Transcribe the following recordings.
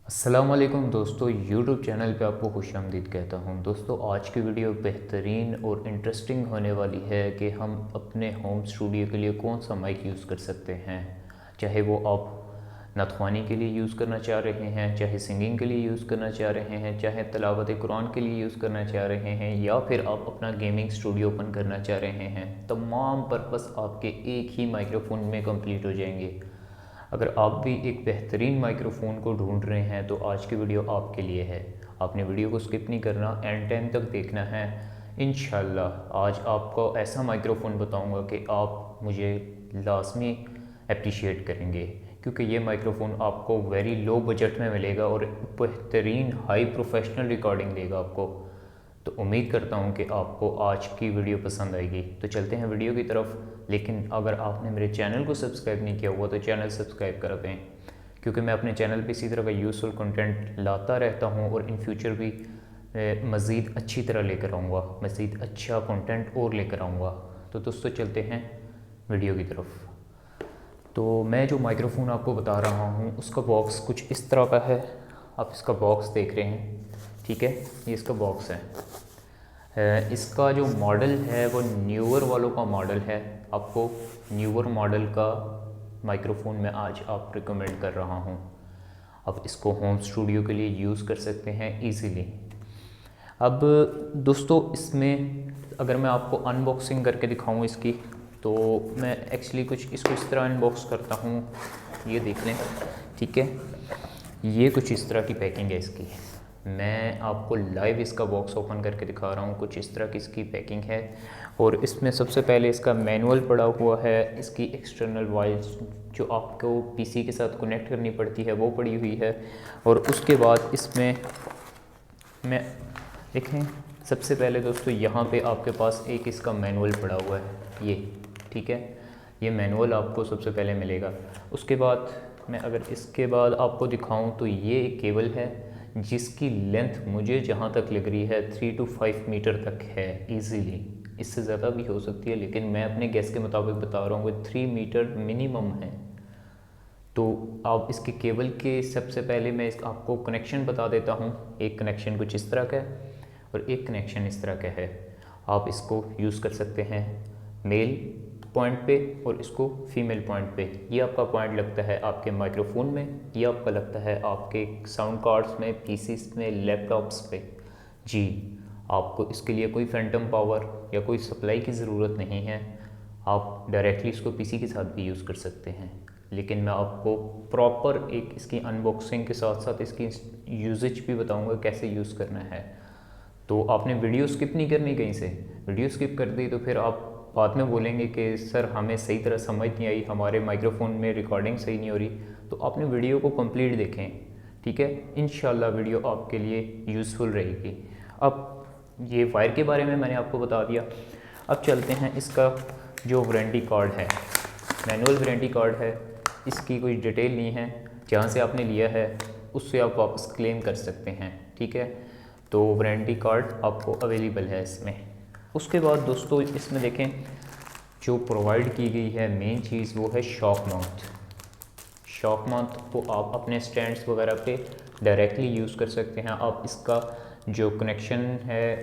अस्सलामुअलैकुम दोस्तों, YouTube channel पे आपको खुशामदीद कहता हूँ। दोस्तों, आज की वीडियो बेहतरीन और इंटरेस्टिंग होने वाली है कि हम अपने होम स्टूडियो के लिए कौन सा माइक यूज़ कर सकते हैं। चाहे वो आप नतख्वानी के लिए यूज़ करना चाह रहे हैं, चाहे सिंगिंग के लिए यूज़ करना चाह रहे हैं, चाहे तिलावत कुरान के लिए यूज़ करना चाह रहे हैं, या फिर आप अपना गेमिंग स्टूडियो ओपन करना चाह रहे हैं। तमाम पर्पस आपके एक ही माइक्रोफोन में कंप्लीट हो जाएंगे। अगर आप भी एक बेहतरीन माइक्रोफ़ोन को ढूंढ रहे हैं तो आज की वीडियो आपके लिए है। आपने वीडियो को स्किप नहीं करना, एंड टाइम तक देखना है। इंशाल्लाह आज आपको ऐसा माइक्रोफ़ोन बताऊंगा कि आप मुझे लाजमी अप्रिशिएट करेंगे, क्योंकि ये माइक्रोफ़ोन आपको वेरी लो बजट में मिलेगा और बेहतरीन हाई प्रोफेशनल रिकॉर्डिंग देगा आपको। तो उम्मीद करता हूँ कि आपको आज की वीडियो पसंद आएगी। तो चलते हैं वीडियो की तरफ। लेकिन अगर आपने मेरे चैनल को सब्सक्राइब नहीं किया हुआ तो चैनल सब्सक्राइब कर दें, क्योंकि मैं अपने चैनल पे इसी तरह का यूज़फुल कंटेंट लाता रहता हूँ और इन फ्यूचर भी मज़ीद अच्छी तरह लेकर आऊँगा, मज़ीद अच्छा कंटेंट और लेकर आऊँगा। तो दोस्तों चलते हैं वीडियो की तरफ। तो मैं जो माइक्रोफ़ोन आपको बता रहा हूँ उसका बॉक्स कुछ इस तरह का है। आप इसका बॉक्स देख रहे हैं, ठीक है, ये इसका बॉक्स है। इसका जो मॉडल है वो न्यूअर वालों का मॉडल है। आपको न्यूअर मॉडल का माइक्रोफ़ोन मैं आज आप रिकमेंड कर रहा हूँ। आप इसको होम स्टूडियो के लिए यूज़ कर सकते हैं इजीली। अब दोस्तों, इसमें अगर मैं आपको अनबॉक्सिंग करके दिखाऊँ इसकी, तो मैं एक्चुअली कुछ इसको इस तरह अनबॉक्स करता हूँ। ये देख लें, ठीक है, ये कुछ इस तरह की पैकिंग है इसकी। मैं आपको लाइव इसका बॉक्स ओपन करके दिखा रहा हूँ। कुछ इस तरह की इसकी पैकिंग है और इसमें सबसे पहले इसका मैनुअल पड़ा हुआ है। इसकी एक्सटर्नल वायर्स जो आपको पीसी के साथ कनेक्ट करनी पड़ती है वो पड़ी हुई है। और उसके बाद इसमें मैं देखें, सबसे पहले दोस्तों यहाँ पे आपके पास एक इसका मैनुअल पड़ा हुआ है, ये ठीक है, ये मैनुअल आपको सबसे पहले मिलेगा। उसके बाद मैं अगर इसके बाद आपको दिखाऊं तो ये एक केबल है जिसकी लेंथ मुझे जहाँ तक लग रही है 3 to 5 मीटर तक है इजीली। इससे ज़्यादा भी हो सकती है, लेकिन मैं अपने गैस के मुताबिक बता रहा हूँ कि 3 मीटर मिनिमम है। तो आप इसके केबल के सबसे पहले मैं आपको कनेक्शन बता देता हूँ। एक कनेक्शन कुछ इस तरह का है और एक कनेक्शन इस तरह का है। आप इसको यूज़ कर सकते हैं मेल पॉइंट पे और इसको फीमेल पॉइंट पे। ये आपका पॉइंट लगता है आपके माइक्रोफोन में, ये आपका लगता है आपके साउंड कार्ड्स में, पीसीस में, लैपटॉप्स पे। जी, आपको इसके लिए कोई फैंटम पावर या कोई सप्लाई की ज़रूरत नहीं है। आप डायरेक्टली इसको पीसी के साथ भी यूज़ कर सकते हैं। लेकिन मैं आपको प्रॉपर एक इसकी अनबॉक्सिंग के साथ साथ इसकी यूजेज भी बताऊंगा कैसे यूज़ करना है। तो आपने वीडियो स्किप नहीं करनी कहीं से। वीडियो स्किप कर दी तो फिर आप बाद में बोलेंगे कि सर हमें सही तरह समझ नहीं आई, हमारे माइक्रोफोन में रिकॉर्डिंग सही नहीं हो रही। तो आपने वीडियो को कंप्लीट देखें, ठीक है, इंशाल्लाह वीडियो आपके लिए यूज़फुल रहेगी। अब ये वायर के बारे में मैंने आपको बता दिया। अब चलते हैं इसका जो वारंटी कार्ड है, मैनुअल वारंटी कार्ड है। इसकी कोई डिटेल नहीं है, जहाँ से आपने लिया है उससे आप वापस क्लेम कर सकते हैं, ठीक है। तो वारंटी कार्ड आपको अवेलेबल है इसमें। उसके बाद दोस्तों इसमें देखें जो प्रोवाइड की गई है मेन चीज़ वो है शॉक माउंट। शॉक माउंट को आप अपने स्टैंड्स वगैरह पे डायरेक्टली यूज़ कर सकते हैं। आप इसका जो कनेक्शन है,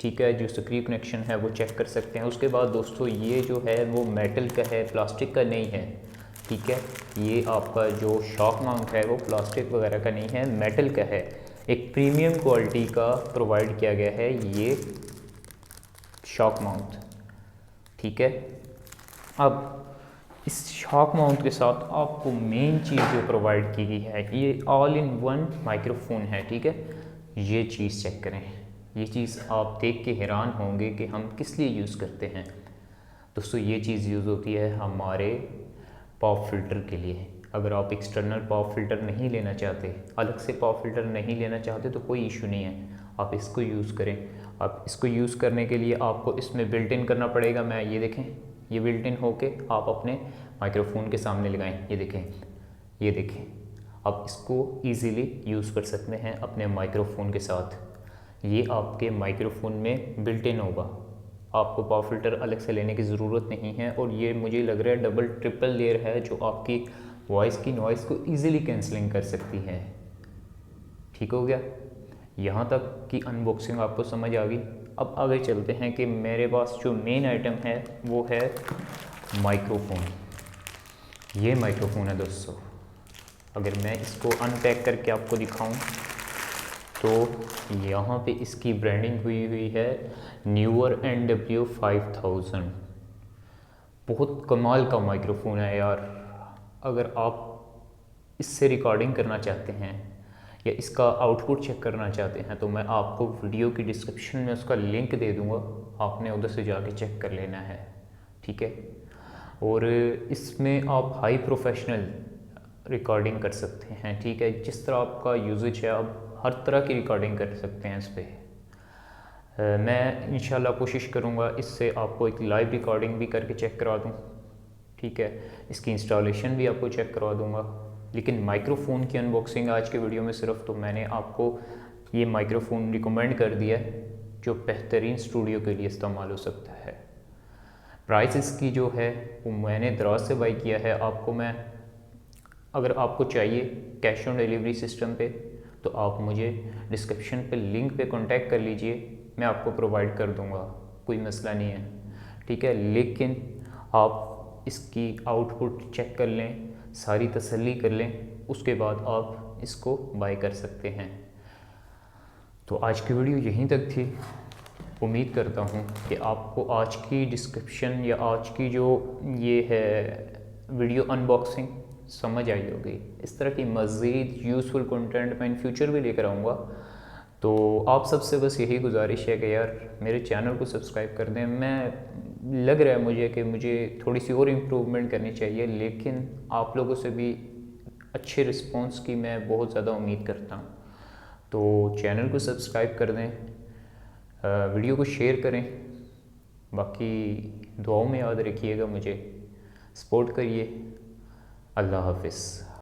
ठीक है, जो स्क्रू कनेक्शन है वो चेक कर सकते हैं। उसके बाद दोस्तों ये जो है वो मेटल का है, प्लास्टिक का नहीं है, ठीक है। ये आपका जो शॉक माउंट है वो प्लास्टिक वगैरह का नहीं है, मेटल का है। एक प्रीमियम क्वालिटी का प्रोवाइड किया गया है ये शॉक माउंट, ठीक है। अब इस शॉक माउंट के साथ आपको मेन चीज़ जो प्रोवाइड की गई है, ये ऑल इन वन माइक्रोफोन है, ठीक है। ये चीज़ चेक करें, ये चीज़ आप देख के हैरान होंगे कि हम किस लिए यूज़ करते हैं। दोस्तों ये चीज़ यूज़ होती है हमारे पॉप फिल्टर के लिए। अगर आप एक्सटर्नल पॉप फिल्टर नहीं लेना चाहते, अलग से पॉप फिल्टर नहीं लेना चाहते तो कोई इशू नहीं है, आप इसको यूज़ करें। आप इसको यूज़ करने के लिए आपको इसमें बिल्ट इन करना पड़ेगा। मैं ये देखें, ये बिल्ट इन होके आप अपने माइक्रोफोन के सामने लगाएं। ये देखें, ये देखें, आप इसको इजीली यूज़ कर सकते हैं अपने माइक्रोफोन के साथ। ये आपके माइक्रोफोन में बिल्ट इन होगा, आपको पॉप फिल्टर अलग से लेने की ज़रूरत नहीं है। और ये मुझे लग रहा है डबल ट्रिपल लेयर है जो आपकी वॉइस की नॉइज़ को ईज़िली कैंसलिंग कर सकती है। ठीक हो गया। यहाँ तक की अनबॉक्सिंग आपको समझ आ गई। अब आगे चलते हैं कि मेरे पास जो मेन आइटम है वो है माइक्रोफोन। ये माइक्रोफोन है दोस्तों। अगर मैं इसको अनपैक करके आपको दिखाऊं तो यहाँ पे इसकी ब्रांडिंग हुई हुई है न्यूअर NW5000। बहुत कमाल का माइक्रोफोन है यार। अगर आप इससे रिकॉर्डिंग करना चाहते हैं या इसका आउटपुट चेक करना चाहते हैं तो मैं आपको वीडियो की डिस्क्रिप्शन में उसका लिंक दे दूंगा, आपने उधर से जाके चेक कर लेना है, ठीक है। और इसमें आप हाई प्रोफेशनल रिकॉर्डिंग कर सकते हैं, ठीक है। जिस तरह आपका यूजेज है आप हर तरह की रिकॉर्डिंग कर सकते हैं इस पर। मैं इंशाल्लाह कोशिश करूँगा इससे आपको एक लाइव रिकॉर्डिंग भी करके चेक करवा दूँ, ठीक है। इसकी इंस्टॉलेशन भी आपको चेक करवा दूँगा। लेकिन माइक्रोफ़ोन की अनबॉक्सिंग आज के वीडियो में सिर्फ तो मैंने आपको ये माइक्रोफ़ोन रिकमेंड कर दिया है जो बेहतरीन स्टूडियो के लिए इस्तेमाल हो सकता है। प्राइस इसकी जो है वो मैंने दराज से बाई किया है। आपको मैं, अगर आपको चाहिए कैश ऑन डिलीवरी सिस्टम पे तो आप मुझे डिस्क्रिप्शन पे लिंक पे कांटेक्ट कर लीजिए, मैं आपको प्रोवाइड कर दूंगा, कोई मसला नहीं है, ठीक है। लेकिन आप इसकी आउटपुट चेक कर लें, सारी तसल्ली कर लें, उसके बाद आप इसको बाय कर सकते हैं। तो आज की वीडियो यहीं तक थी। उम्मीद करता हूँ कि आपको आज की डिस्क्रिप्शन या आज की जो ये है वीडियो अनबॉक्सिंग समझ आई होगी। इस तरह की मज़ीद यूज़फुल कंटेंट मैं इन फ्यूचर भी लेकर आऊँगा। तो आप सबसे बस यही गुजारिश है कि यार मेरे चैनल को सब्सक्राइब कर दें। मैं लग रहा है मुझे कि मुझे थोड़ी सी और इम्प्रूवमेंट करनी चाहिए, लेकिन आप लोगों से भी अच्छे रिस्पॉन्स की मैं बहुत ज़्यादा उम्मीद करता हूँ। तो चैनल को सब्सक्राइब कर दें, वीडियो को शेयर करें, बाकी दुआओं में याद रखिएगा, मुझे सपोर्ट करिए। अल्लाह हाफ़िज़।